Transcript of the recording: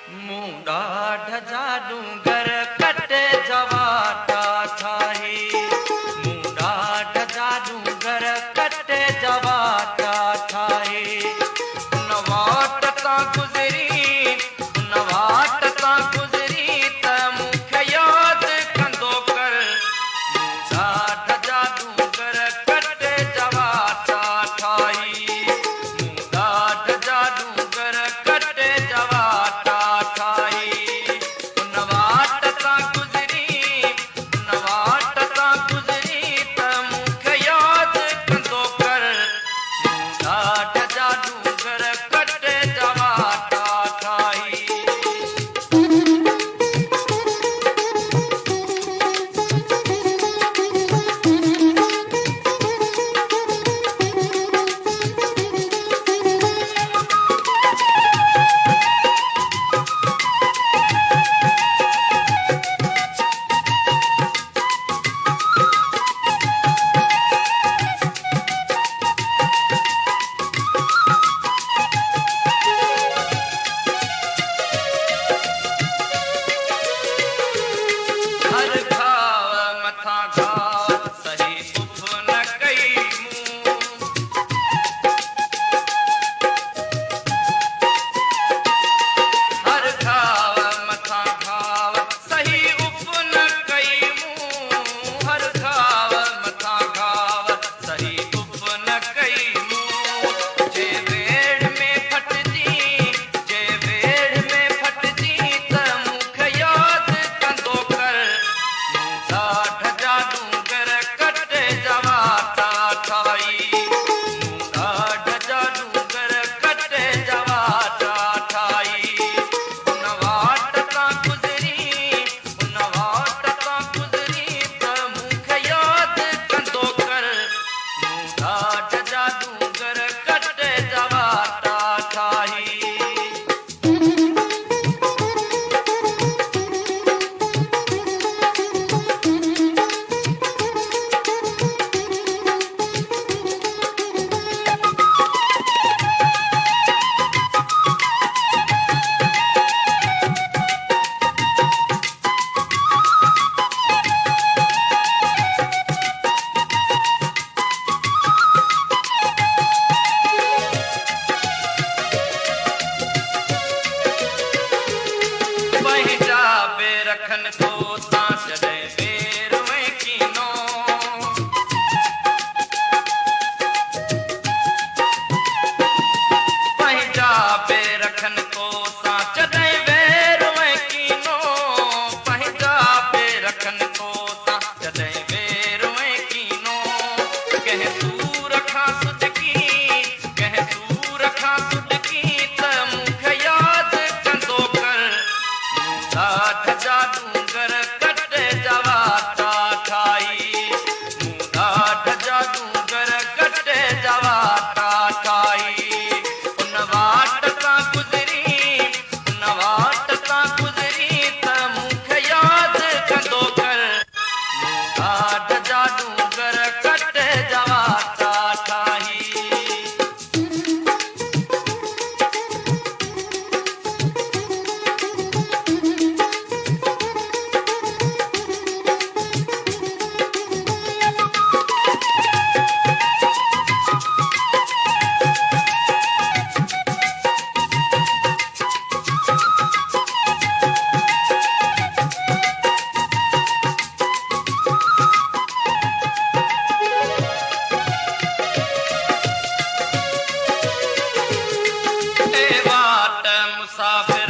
मुंडा ढजा डूंगर कटे जवाटा ठाही। मुंडा ढजा डूंगर कटे जवाटा ठाही। नवाट ता गुजरी नवाट ता गुजरी त मुखे याद कंदो कर। मुंडा ढजा डूंगर कटे जवाटा ठाही। मुंडा ढजा डूंगर कटे जवाटा नवाट ता गुजरी त मुखे याद कंदो कर। मुंडा ढजा डूंगर कटे जवाटा ठाही। हर घाव मथा घाव सही सुख न कई मूं। हर घाव मथा घाव सही उफ न कई मूं। हर घाव मथा घाव सही उफ न कई मूं। जे वेड़ में फटजी जे वेड़ में फटजी त मुखे याद कंदो कर। मुंडा ढजा डूंगर कटे जवाटा ठाही। मुंडा ढजा डूंगर कटे जवाटा ठाही। नवाट ता गुजरी त मुखे याद कंदो कर। मुंडा ढजा डूंगर कटे जवाटा ठाही। पंहिंजा बेरखन को सांस दे बेर में कीनो। पंहिंजा बेरखन को सांस दे बेर में कीनो। पंहिंजा बेरखन को सांस दे बेर में कीनो। कह सूर खां सुदकी कह सूर खां सुदकी त मुखे याद कंदो कर। मुंडा ढजा डूंगर कटे जवाटा ठाही। मुंडा ढजा डूंगर कटे जवाटा ठाही। नवाट ता गुजरी त मुखे याद कंदो कर। मुंडा ढजा डूंगर कटे जवाटा ठाही। ए वाट मुसाफिर